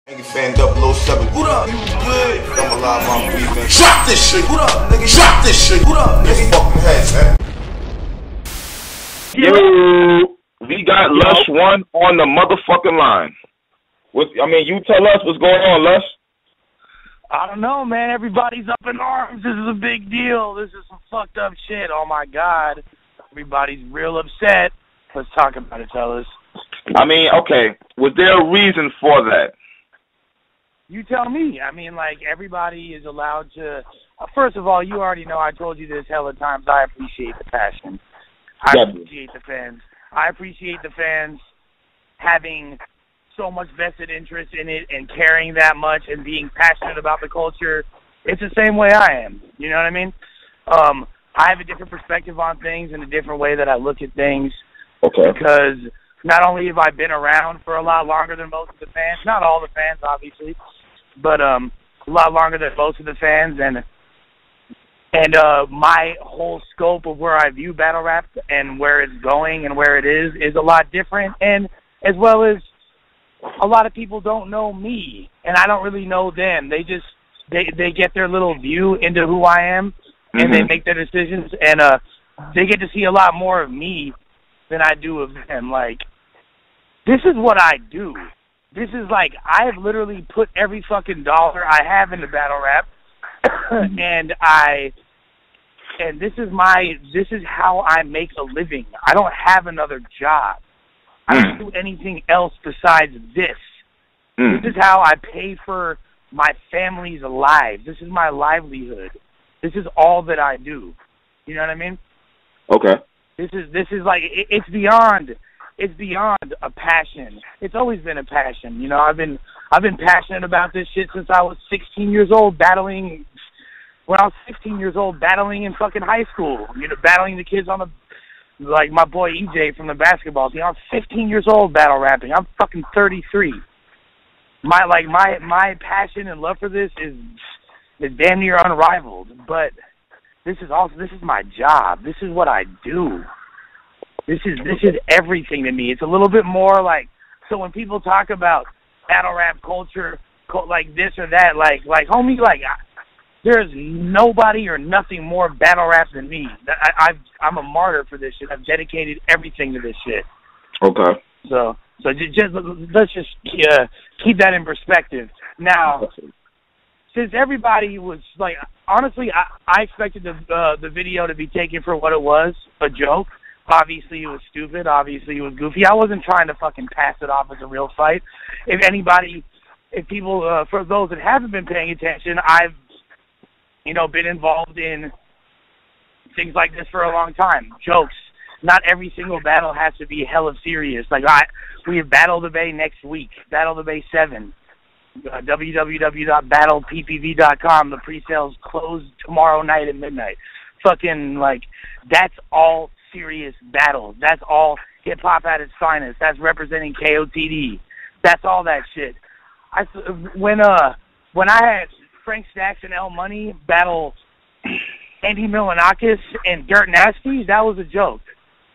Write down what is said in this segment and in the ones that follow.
Fan 007. What up? You good? I'm alive, I'm breathing. Drop this shit. What up, nigga? Drop this shit. What up, nigga? Fucking head, man. Yo, we got Lush One on the motherfucking line. You tell us what's going on, Lush. I don't know, man. Everybody's up in arms. This is a big deal. This is some fucked up shit. Oh, my God. Everybody's real upset. Let's talk about it, fellas. Okay. Was there a reason for that? You tell me. Everybody is allowed to... First of all, you already know I told you this hella times. I appreciate the passion. I appreciate the fans. I appreciate the fans having so much vested interest in it and caring that much and being passionate about the culture. It's the same way I am. You know what I mean? I have a different perspective on things and a different way that I look at things. Okay. Because not only have I been around for a lot longer than most of the fans, not all the fans, obviously, but a lot longer than most of the fans, and my whole scope of where I view battle rap and where it's going and where it is a lot different, and as well as a lot of people don't know me, and I don't really know them. They just they get their little view into who I am, and they make their decisions, and they get to see a lot more of me than I do of them. Like, this is what I do. This is I have literally put every fucking dollar I have into battle rap, and this is how I make a living. I don't have another job. I don't do anything else besides this. This is how I pay for my family's lives. This is my livelihood. This is all that I do. You know what I mean? Okay. This is it's beyond a passion. It's always been a passion. You know, I've been passionate about this shit since I was 16 years old, battling in fucking high school. You know, battling the kids on like my boy EJ from the basketball team. I was 15 years old battle rapping. I'm fucking 33. My passion and love for this is damn near unrivaled. But this is my job. This is what I do. This is everything to me. It's a little bit more so when people talk about battle rap culture, like this or that, homie, there's nobody or nothing more battle rap than me. I'm a martyr for this shit. I've dedicated everything to this shit. Okay. So let's just keep that in perspective. Now, since everybody was honestly, I expected the video to be taken for what it was, a joke. Obviously, it was stupid. Obviously, it was goofy. I wasn't trying to fucking pass it off as a real fight. If people, for those that haven't been paying attention, I've been involved in things like this for a long time. Jokes. Not every single battle has to be hella serious. We have Battle of the Bay next week. Battle of the Bay 7. www.battleppv.com. The pre-sales close tomorrow night at midnight. That's all serious battles. That's all hip-hop at its finest. That's representing KOTD. That's all that shit. When I had Frank Stacks and L Money battle Andy Milanakis and Dirt Nasty, that was a joke.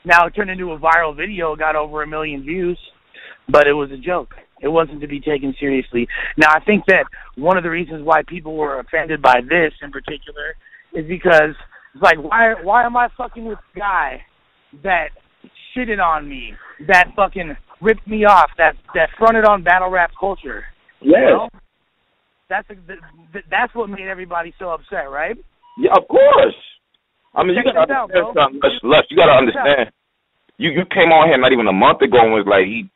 Now it turned into a viral video, got over 1 million views, but it was a joke. It wasn't to be taken seriously. Now I think that one of the reasons why people were offended by this in particular is because it's why am I fucking with a guy that shitted on me, that fucking ripped me off, that fronted on battle rap culture? Yes. You know? That's what made everybody so upset, right? Yeah, of course. You gotta understand something, Lush. You gotta understand. You came on here not even a month ago and was like he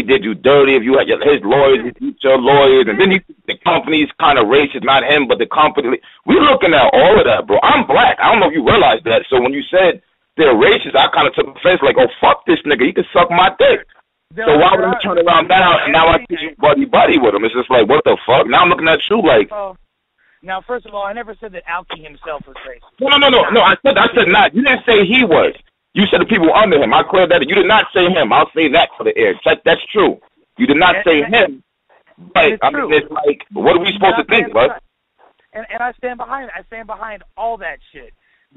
did you dirty. If you had his lawyers, your lawyers, and then the company's kind of racist, not him, but the company. We're looking at all of that, bro. I'm black. I don't know if you realize that. So when you said they're racist, I kind of took offense, oh, fuck this nigga. He can suck my dick. So why would I turn around now, and now I see you buddy with him? It's just what the fuck? Now I'm looking at you Now, first of all, I never said that Alki himself was racist. No. I said not. You didn't say he was. You said the people under him. I cleared that. You did not say him. I'll say that for the air. That's true. You did not say him. But it's what are we supposed to think, bud? And I stand behind it. I stand behind all that shit.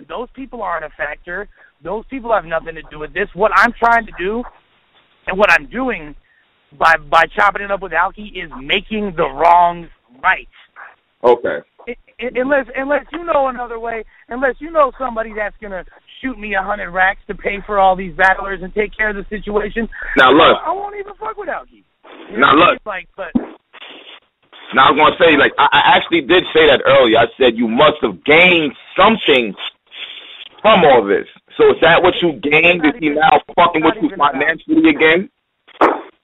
Those people aren't a factor. Those people have nothing to do with this. What I'm trying to do and what I'm doing by chopping it up with Alki is making the wrongs right. Okay. Unless you know another way, unless you know somebody that's gonna shoot me 100 racks to pay for all these battlers and take care of the situation. Now look, I won't even fuck with Alki. Now look, but. Now I was gonna say, like, I actually did say that earlier. I said you must have gained something from all this. So is that what you gained? Is he now fucking with you financially again?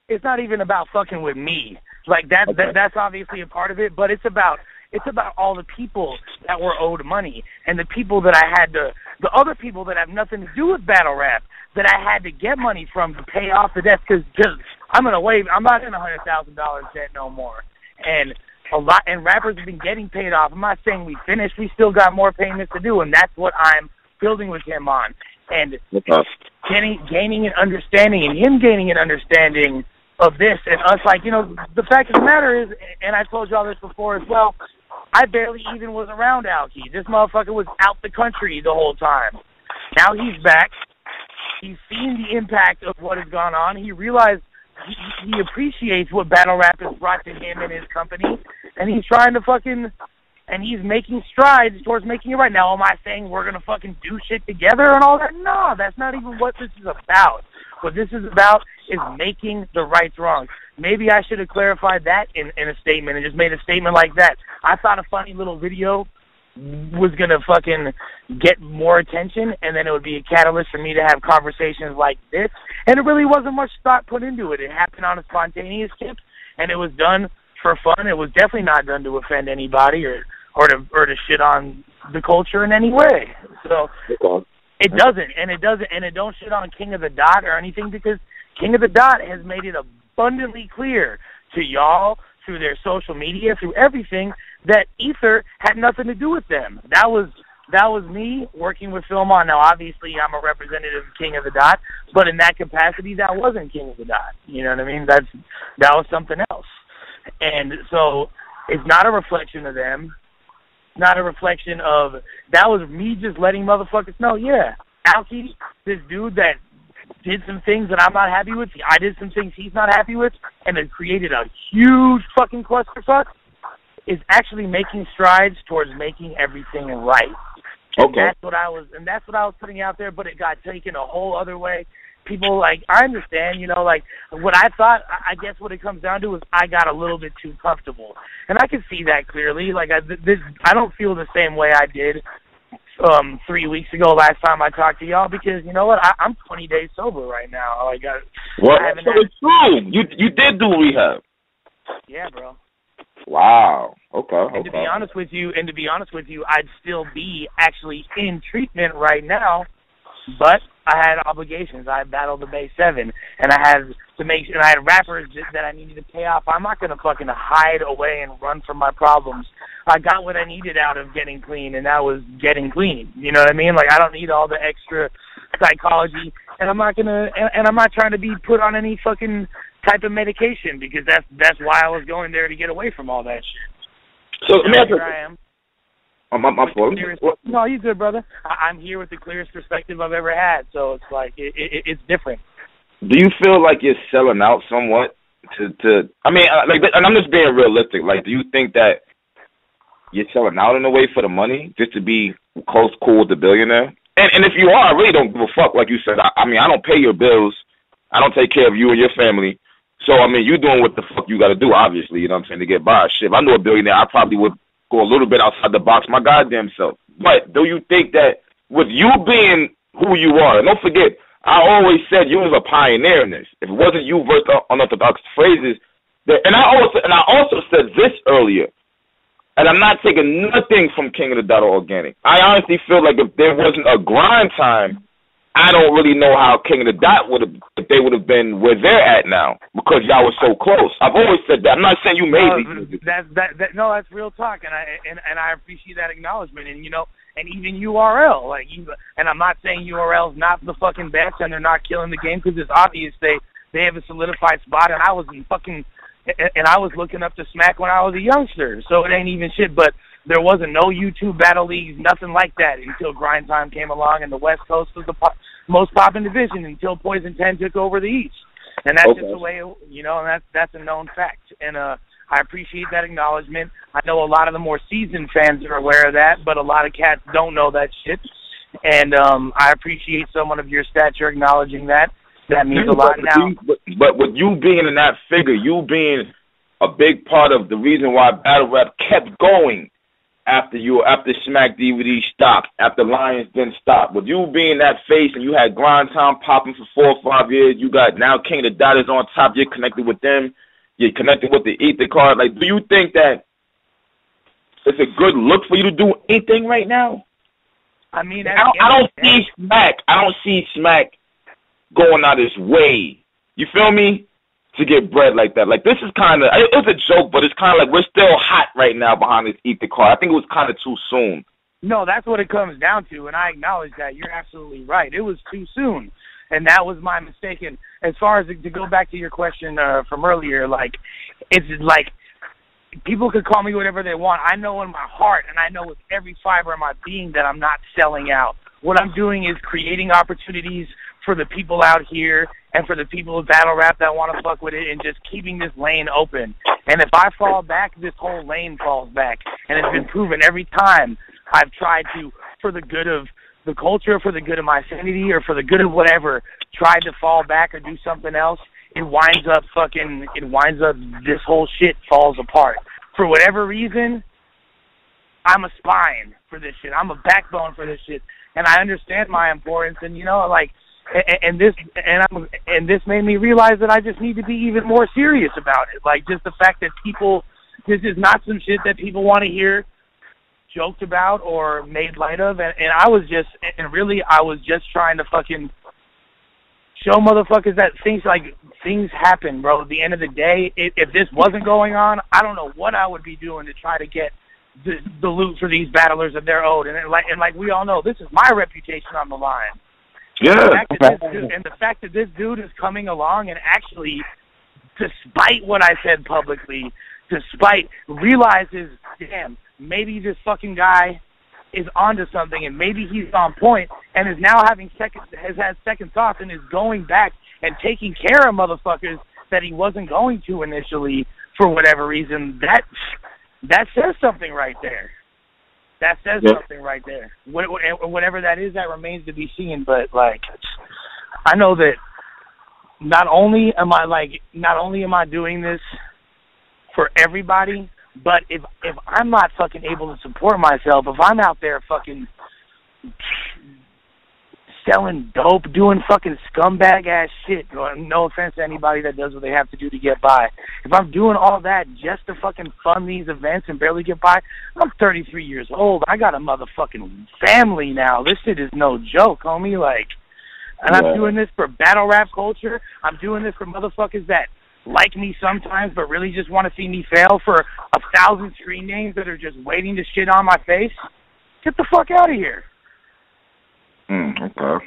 It's not even about fucking with me. Like that's obviously a part of it, but it's about all the people that were owed money and the people that I had to, the other people that have nothing to do with battle rap that I had to get money from to pay off the debt because I'm not in $100,000 debt no more. And rappers have been getting paid off. I'm not saying we finished. We still got more payments to do, and that's what I'm building with him on. And gaining an understanding, and him gaining an understanding of this, and us, like, you know, the fact of the matter is, and I told y'all this before as well, I barely even was around Alki. This motherfucker was out the country the whole time. Now he's back. He's seen the impact of what has gone on. He realized he appreciates what battle rap has brought to him and his company, and he's trying to and he's making strides towards making it right. Now, am I saying we're going to fucking do shit together and all that? No, that's not even what this is about. What this is about is making the rights wrong. Maybe I should have clarified that in a statement and just made a statement like that. I thought a funny little video was going to fucking get more attention, and then it would be a catalyst for me to have conversations like this. And it really wasn't much thought put into it. It happened on a spontaneous tip, and it was done for fun. It was definitely not done to offend anybody or to shit on the culture in any way. So it don't shit on King of the Dot or anything, because King of the Dot has made it abundantly clear to y'all through their social media, through everything, that Ether had nothing to do with them. That was me working with Film On. Now, obviously, I'm a representative of King of the Dot, but in that capacity, that wasn't King of the Dot. You know what I mean? That was something else. And so it's not a reflection of them. Not a reflection of, that was me just letting motherfuckers know, yeah, Alki, this dude that did some things that I'm not happy with, I did some things he's not happy with, and it created a huge fucking clusterfuck, is actually making strides towards making everything right. Okay. And that's what I was putting out there, but it got taken a whole other way. People, like, I understand, you know, like, what I thought, I guess what it comes down to is I got a little bit too comfortable. And I can see that clearly. Like, I don't feel the same way I did 3 weeks ago last time I talked to y'all, because, you know what, I'm 20 days sober right now. Like, it's true. You did do rehab. Yeah, bro. Wow. Okay. And to be honest with you, I'd still be actually in treatment right now, but I had obligations. I battled the Bay 7, and I had rappers that I needed to pay off. I'm not going to fucking hide away and run from my problems. I got what I needed out of getting clean, and that was getting clean. You know what I mean? Like, I don't need all the extra psychology, and I'm not trying to be put on any fucking type of medication, because that's why I was going there, to get away from all that shit. So here I am. My fault. No, you good, brother. I'm here with the clearest perspective I've ever had, so it's like it's different. Do you feel like you're selling out somewhat to? I mean, like, and I'm just being realistic. Like, do you think that you're selling out in a way for the money, just to be cool with the billionaire? And if you are, I really don't give a fuck. Like you said, I mean, I don't pay your bills. I don't take care of you and your family. So, I mean, you're doing what the fuck you got to do, obviously, you know what I'm saying, to get by. Shit, if I knew a billionaire, I probably would go a little bit outside the box my goddamn self. But do you think that with you being who you are, and don't forget, I always said you was a pioneer in this. If it wasn't you versed unorthodox phrases, and I also said this earlier, and I'm not taking nothing from King of the Dot or Organic. I honestly feel like if there wasn't a grind time, I don't really know how King of the Dot if they would have been where they're at now, because y'all were so close. I've always said that. I'm not saying you made these. No, that's real talk, and I appreciate that acknowledgement. And, you know, and even URL, and I'm not saying URL's not the fucking best and they're not killing the game, because it's obvious they have a solidified spot, and I was looking up to Smack when I was a youngster, so it ain't even shit. But there wasn't no YouTube battle leagues, nothing like that, until Grind Time came along, and the West Coast was the most popping division until Poison 10 took over the East. And that's just the way, and that's a known fact. And I appreciate that acknowledgement. I know a lot of the more seasoned fans are aware of that, but a lot of cats don't know that shit. And I appreciate someone of your stature acknowledging that. That means a lot now. But with you being in that figure, you being a big part of the reason why battle rap kept going after Smack DVD stopped, after Lions Den stopped. With you being that face and you had Grind Time popping for 4 or 5 years, you got now King of the Dot is on top, you're connected with them, you're connected with the Ether card. Like, do you think that it's a good look for you to do anything right now? I mean, I don't see Smack going out his way. You feel me? To get bread like that. Like, this is kind of, it was a joke, but it's kind of like we're still hot right now behind this Ether card. I think it was kind of too soon. No, that's what it comes down to, and I acknowledge that. You're absolutely right. It was too soon, and that was my mistake. And as far as to go back to your question from earlier, like, it's like people could call me whatever they want. I know in my heart, and I know with every fiber of my being that I'm not selling out. What I'm doing is creating opportunities for the people out here and for the people of battle rap that want to fuck with it and just keeping this lane open. And if I fall back, this whole lane falls back. And it's been proven every time I've tried to, for the good of the culture, for the good of my sanity, or for the good of whatever, tried to fall back or do something else, it winds up, this whole shit falls apart. For whatever reason, I'm a spine for this shit. I'm a backbone for this shit. And I understand my importance, and and this made me realize that I just need to be even more serious about it. Like, just the fact that this is not some shit that people want to hear joked about or made light of, and I was just trying to fucking show motherfuckers that things happen, bro. At the end of the day, if this wasn't going on, I don't know what I would be doing to try to get the loot for these battlers that they're owed. And like we all know, this is my reputation on the line. Yeah. And the fact that this dude is coming along and actually, despite what I said publicly, realizes, damn, maybe this fucking guy is onto something and maybe he's on point, and is now has had second thoughts and is going back and taking care of motherfuckers that he wasn't going to initially for whatever reason. That says something right there. That says something right there. Whatever that is, that remains to be seen. But like, I know that not only am I doing this for everybody, but if I'm not fucking able to support myself, if I'm out there fucking selling dope, doing fucking scumbag ass shit, no offense to anybody that does what they have to do to get by. If I'm doing all that just to fucking fund these events and barely get by, I'm 33 years old. I got a motherfucking family now. This shit is no joke, homie. Like, and I'm doing this for battle rap culture. I'm doing this for motherfuckers that like me sometimes but really just want to see me fail, for 1,000 screen names that are just waiting to shit on my face. Get the fuck out of here. Okay.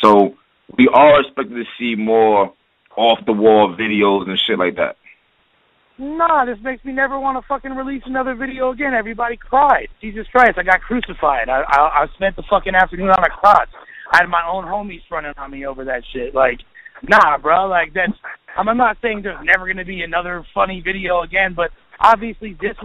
So we are expected to see more off-the-wall videos and shit like that. Nah, this makes me never want to fucking release another video again. Everybody cried. Jesus Christ, I got crucified. I spent the fucking afternoon on a cross. I had my own homies running on me over that shit. Like, nah, bro. Like, that's... I'm not saying there's never going to be another funny video again, but obviously this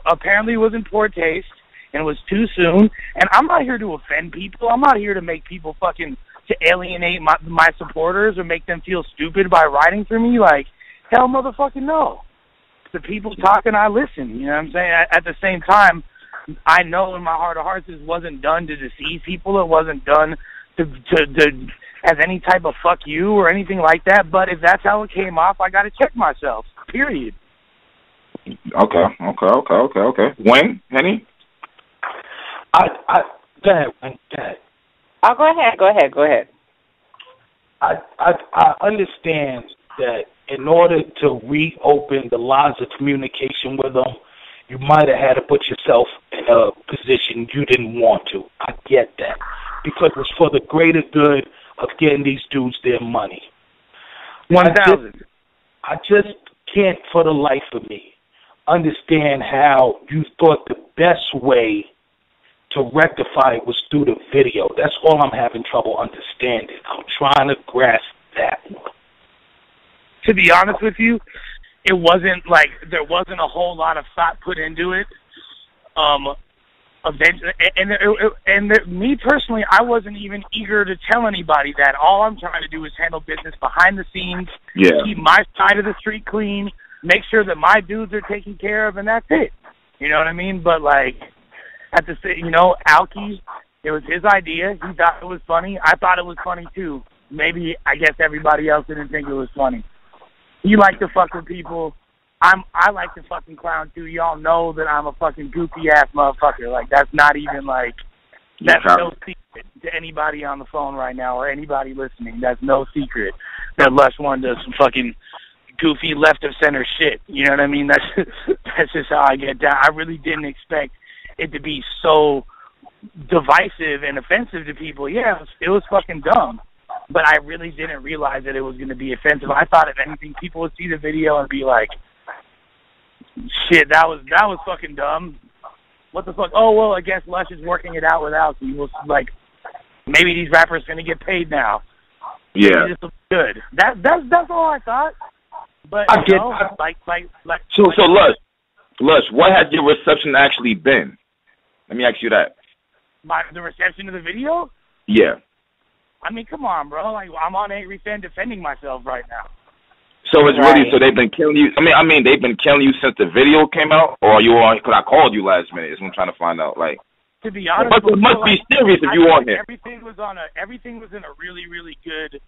apparently was in poor taste and was too soon. And I'm not here to offend people. I'm not here to make people fucking... to alienate my supporters or make them feel stupid by writing for me. Like, hell motherfucking no. The people talking, I listen. You know what I'm saying? At the same time, I know in my heart of hearts this wasn't done to deceive people. It wasn't done to as any type of fuck you or anything like that. But if that's how it came off, I got to check myself. Period. Okay. Wayne, Henny? Go ahead. Oh, go ahead. I understand that in order to reopen the lines of communication with them, you might have had to put yourself in a position you didn't want to. I get that. Because it's for the greater good of getting these dudes their money. 1,000. I just can't, for the life of me, understand how you thought the best way to rectify it was through the video. That's all I'm having trouble understanding. I'm trying to grasp that? To be honest with you, it wasn't like there wasn't a whole lot of thought put into it. Eventually, me personally, I wasn't even eager to tell anybody that. All I'm trying to do is handle business behind the scenes, keep my side of the street clean, make sure that my dudes are taken care of, and that's it. You know what I mean? But like, at the Alki, it was his idea. He thought it was funny. I thought it was funny too. Maybe I guess everybody else didn't think it was funny. He liked to fuck with people. I like to fucking clown too. Y'all know that I'm a fucking goofy ass motherfucker. Like that's not even like that's no secret to anybody on the phone right now or anybody listening. That's no secret that Lush One does some fucking goofy left of center shit. You know what I mean? That's just how I get down. I really didn't expect it to be so divisive and offensive to people. Yeah, it was fucking dumb. But I really didn't realize that it was going to be offensive. I thought, if anything, people would see the video and be like, shit, that was fucking dumb. What the fuck? Oh, well, I guess Lush is working it out with Alki. Well, like, maybe these rappers going to get paid now. Yeah. This looks good. That's all I thought. But, So, Lush, what has your reception actually been? Let me ask you that. The reception of the video? Yeah. I mean, come on, bro. Like, I'm on Angry Fan defending myself right now. So it's really, so they've been killing you. I mean, they've been killing you since the video came out, or are you on? Because I called you last minute. Is what I'm trying to find out. Like, to be honest, it must be serious if you on here. Everything was in a really, really good.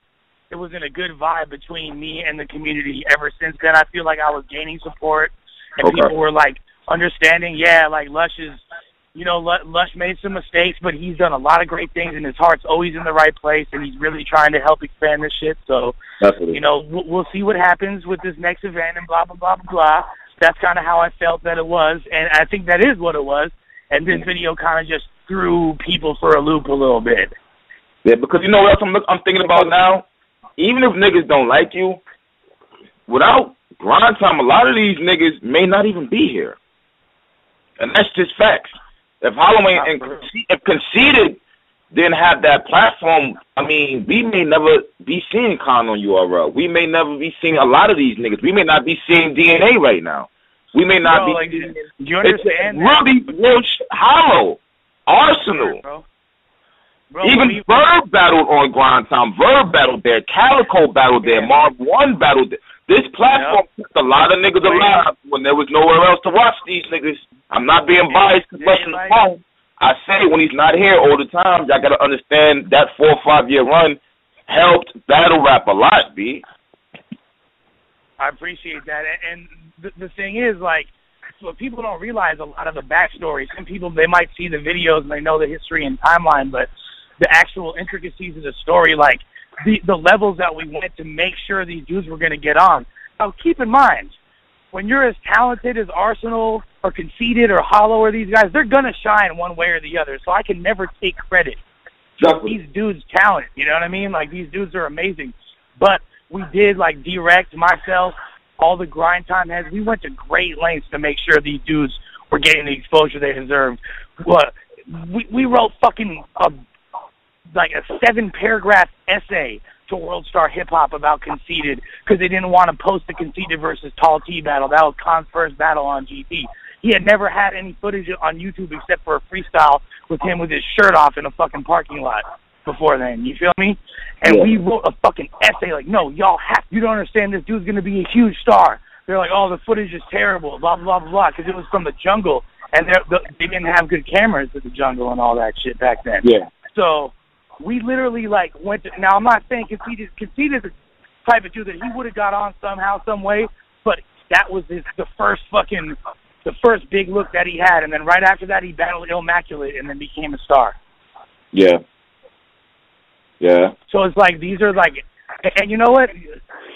It was in a good vibe between me and the community. Ever since then, I feel like I was gaining support, and people were like understanding. Yeah, like Lush is. Lush made some mistakes, but he's done a lot of great things, and his heart's always in the right place, and he's really trying to help expand this shit. So, we'll see what happens with this next event and blah, blah, blah, blah, blah. That's kind of how I felt that it was, and I think that is what it was. And this video kind of just threw people for a loop a little bit. Yeah, because you know what else I'm thinking about now? Even if niggas don't like you, without grind time, a lot of these niggas may not even be here. And that's just facts. If Halloween and if Conceited didn't have that platform, I mean, we may never be seeing Con on URL. We may never be seeing a lot of these niggas. We may not be seeing DNA right now. We may not be. Like, do you understand? It's really hollow. Arsenal. Bro, even Verb battled on Grind Time. Verb battled there. Calico battled there. Marv One battled there. This platform kept a lot of niggas alive when there was nowhere else to watch these niggas. I'm not being biased because Russ is home. I say when he's not here all the time, y'all got to understand that 4 or 5 year run helped battle rap a lot, B. I appreciate that. And the thing is, like, what people don't realize, a lot of the backstory. Some people, they might see the videos and they know the history and timeline, but the actual intricacies of the story, like, the levels that we went to make sure these dudes were going to get on. Now, keep in mind, when you're as talented as Arsenal or Conceited or Hollow or these guys, they're going to shine one way or the other. So I can never take credit for these dudes' talent. You know what I mean? Like, these dudes are amazing. But we did, like, Direct, myself, all the Grind Time heads. We went to great lengths to make sure these dudes were getting the exposure they deserved. We wrote fucking like a 7-paragraph essay to World Star Hip Hop about Conceited because they didn't want to post the Conceited versus Tall T battle. That was Con's first battle on GT. He had never had any footage on YouTube except for a freestyle with him with his shirt off in a fucking parking lot before then. You feel me? And we wrote a fucking essay like, no, you don't understand, this dude's going to be a huge star. They're like, oh, the footage is terrible, blah, blah, blah, blah, because it was from the jungle, and they didn't have good cameras at the jungle and all that shit back then. Yeah. So we literally, like, went to, now I'm not saying Conceited is the type of dude that he would have got on somehow, some way, but that was the first big look that he had, and then right after that he battled Immaculate and then became a star. Yeah. Yeah. So it's like, these are like, and you know what?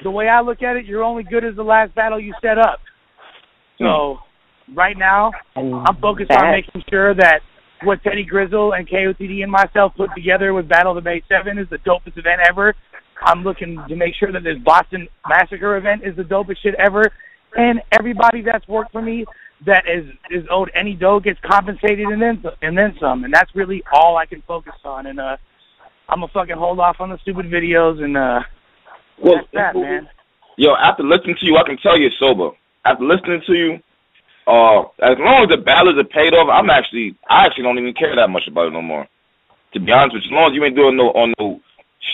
The way I look at it, you're only good as the last battle you set up. So right now, I'm focused on making sure that what Teddy Grizzle and KOTD and myself put together with Battle of the Bay 7 is the dopest event ever. I'm looking to make sure that this Boston Massacre event is the dopest shit ever. And everybody that's worked for me that is owed any dough gets compensated and then some. And that's really all I can focus on. And I'm going to fucking hold off on the stupid videos and Well, that's that, man. Yo, after listening to you, I can tell you're sober. After listening to you, as long as the battles are paid off, I actually don't even care that much about it no more. To be honest with you, as long as you ain't doing no,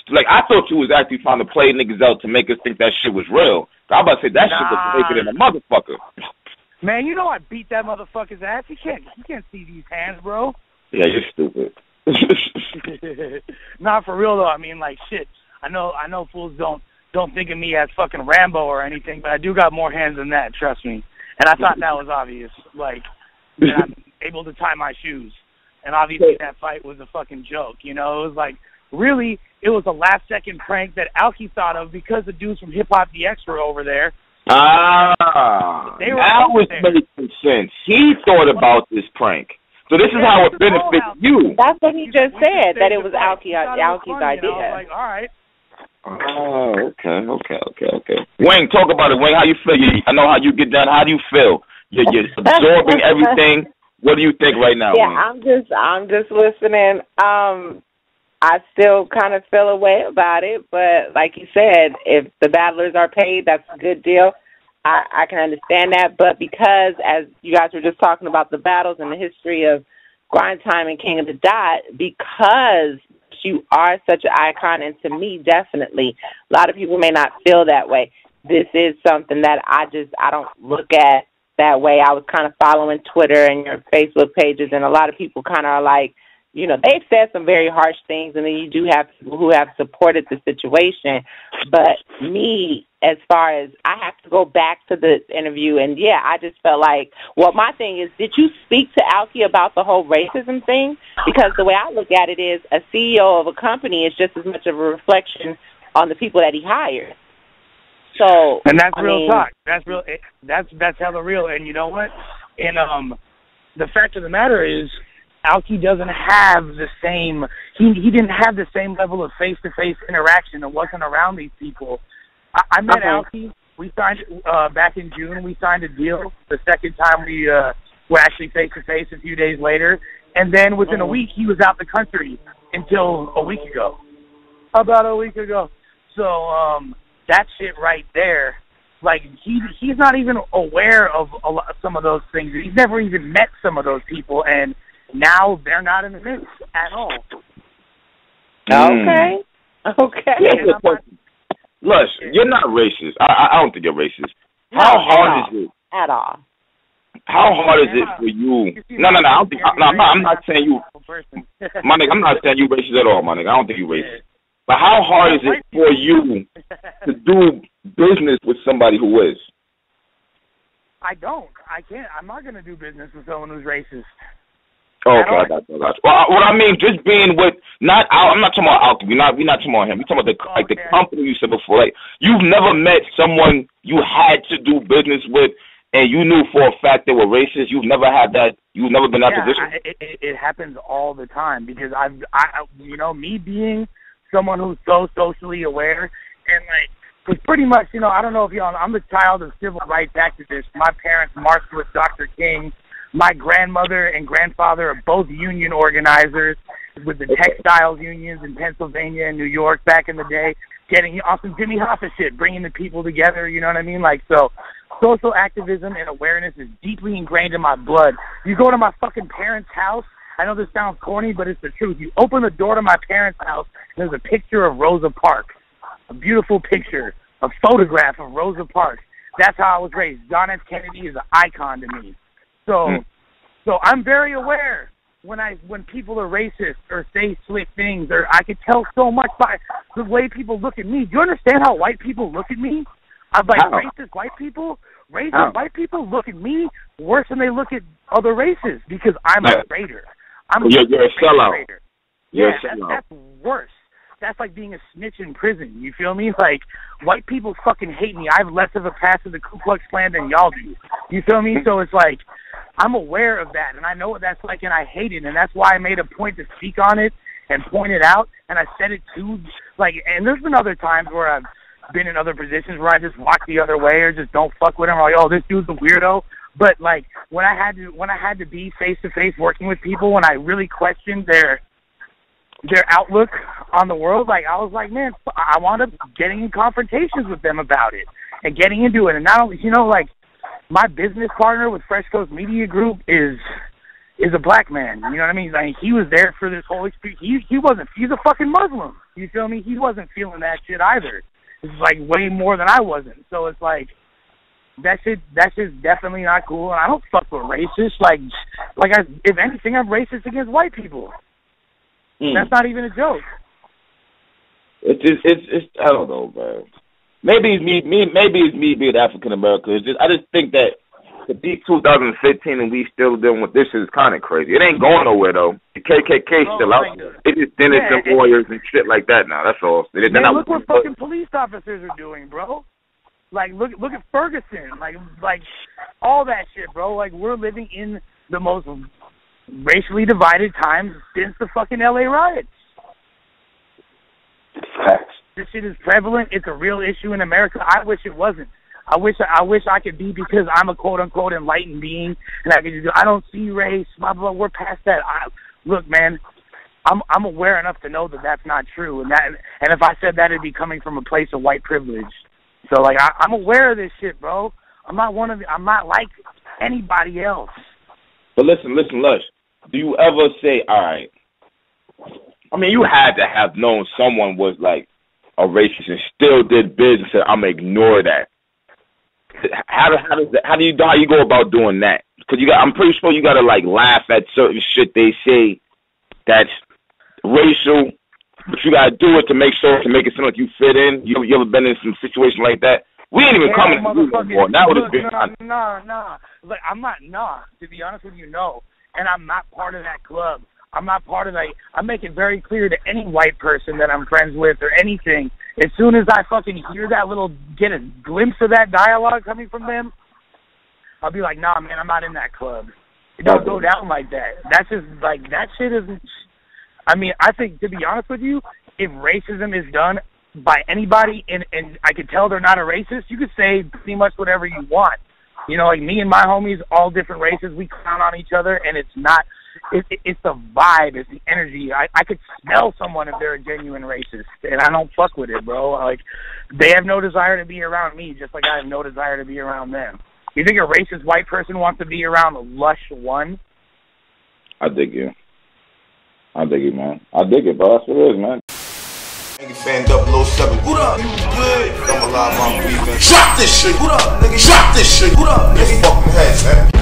like, I thought you was actually trying to play niggas out to make us think that shit was real. I was about to say that shit was faker than a motherfucker. Man, you know I beat that motherfucker's ass. You can't see these hands, bro. Yeah, you're stupid. Not for real though. I mean, like, shit. I know fools don't think of me as fucking Rambo or anything, but I do got more hands than that. Trust me. And I thought that was obvious. Like, that I'm able to tie my shoes. And obviously that fight was a fucking joke. You know, it was like, really, it was a last-second prank that Alki thought of because the dudes from Hip Hop DX were over there. That was making sense. He thought about this prank. So this is how it benefits you. That's what he just said, that it was Alki's idea. I was like, all right. Oh, okay. Wayne, talk about it. Wayne, how you feel? I know how you get down. How do you feel? You're absorbing everything. What do you think right now? Yeah, Wayne? I'm just listening. I still kind of feel a way about it, but like you said, if the battlers are paid, that's a good deal. I can understand that, but because, as you guys were just talking about the battles and the history of Grind Time and King of the Dot, because you are such an icon, and to me, definitely, a lot of people may not feel that way. This is something that I don't look at that way. I was kind of following Twitter and your Facebook pages, and a lot of people kind of are like, you know, they've said some very harsh things, and then you do have people who have supported the situation. But me, as far as I have to go back to the interview, and yeah, I just felt like, well, my thing is, did you speak to Alki about the whole racism thing? Because the way I look at it is, a CEO of a company is just as much of a reflection on the people that he hired. So, and that's real talk. That's real. That's hella real. And you know what? And the fact of the matter is, Alki doesn't have the same. He didn't have the same level of face-to-face interaction and wasn't around these people. I met Alki. We signed back in June. We signed a deal. The second time we were actually face-to-face a few days later, and then within a week he was out the country until a week ago. About a week ago. So that shit right there. Like, he's not even aware of some of those things. He's never even met some of those people, and now they're not in the mix at all. Okay. Lush, you're not racist. I don't think you're racist. How hard is it? At all. How hard is it for you? No. I'm not saying you. My nigga, I'm not saying you racist at all, my nigga. I don't think you racist. But how hard is it for you to do business with somebody who is? I can't. I'm not going to do business with someone who's racist. Okay, I got you. Well, what I mean, just being with, I'm not talking about Alki. We're not talking about him. We're talking about the company you said before. Like, you've never met someone you had to do business with, and you knew for a fact they were racist. You've never had that. You've never been in that position. It happens all the time because me being someone who's so socially aware and like, because pretty much, I don't know if I'm the child of civil rights activists. My parents marched with Dr. King. My grandmother and grandfather are both union organizers with the textiles unions in Pennsylvania and New York back in the day, getting on some Jimmy Hoffa shit, bringing the people together, you know what I mean? Like, so social activism and awareness is deeply ingrained in my blood. You go to my fucking parents' house, I know this sounds corny, but it's the truth. You open the door to my parents' house, and there's a picture of Rosa Parks, a beautiful picture, a photograph of Rosa Parks. That's how I was raised. John F. Kennedy is an icon to me. So I'm very aware when people are racist or say slick things, or I could tell so much by the way people look at me. Do you understand how white people look at me? I'm like, racist white people? Racist white people look at me worse than they look at other races because I'm a raider. You're a sellout. Yeah, that's worse. That's like being a snitch in prison. You feel me? Like, white people fucking hate me. I have less of a pass to the Ku Klux Klan than y'all do. You feel me? So it's like, I'm aware of that, and I know what that's like, and I hate it, and that's why I made a point to speak on it and point it out, and I said it too. Like, and there's been other times where I've been in other positions where I just walk the other way or just don't fuck with them. Like, oh, this dude's a weirdo. But like, when I had to be face to face working with people, when I really questioned their their outlook on the world. Like, I was like, man, I wound up getting in confrontations with them about it and getting into it. And not only, you know, like, my business partner with Fresh Coast Media Group is a black man. You know what I mean? Like, he was there for this whole experience. He's a fucking Muslim. You feel me? He wasn't feeling that shit either. It's like way more than I wasn't. So it's like, that's just definitely not cool. And I don't fuck with racists. If anything, I'm racist against white people. That's not even a joke. It's I don't know, man. Maybe it's me being African American. I just think that to be 2015 and we still dealing with this is kind of crazy. It ain't going nowhere though. The KKK still out there. It just Dennis and warriors and shit like that now. That's all. Look what fucking police officers are doing, bro. Like look at Ferguson. Like all that shit, bro. Like, we're living in the most racially divided times since the fucking LA riots. Facts. This shit is prevalent. It's a real issue in America. I wish it wasn't. I wish I could be, because I'm a quote unquote enlightened being, and I could just go, I don't see race, blah blah. We're past that. Look, man, I'm aware enough to know that that's not true, and if I said that, it'd be coming from a place of white privilege. So like, I'm aware of this shit, bro. I'm not like anybody else. But listen, Lush. Do you ever say, all right? I mean, you had to have known someone was like a racist and still did business, and I'm gonna ignore that. How do you go about doing that? Because I'm pretty sure you gotta like laugh at certain shit they say that's racial, but you gotta do it to make it seem like you fit in. You ever been in some situation like that? We ain't even coming to you anymore. That would have been nah. Like, I'm not. Nah, to be honest with you, no. And I'm not part of that club. I'm not part of that. I make it very clear to any white person that I'm friends with or anything. As soon as I fucking hear that get a glimpse of that dialogue coming from them, I'll be like, nah, man, I'm not in that club. It don't go down like that. That's just, like, that shit isn't. I mean, I think, to be honest with you, if racism is done by anybody and I could tell they're not a racist, you could say pretty much whatever you want. You know, like me and my homies, all different races, we clown on each other, and it's not. It's the vibe, it's the energy. I could smell someone if they're a genuine racist, and I don't fuck with it, bro. Like, they have no desire to be around me, just like I have no desire to be around them. You think a racist white person wants to be around Lush One? I dig you. I dig it, man. I dig it, bro. That's what it is, man. Nigga fan 007. What up? You good? I'm alive, I'm breathing. Shot this shit. What up, nigga? Shot this shit. What up, nigga? Fucking head, man.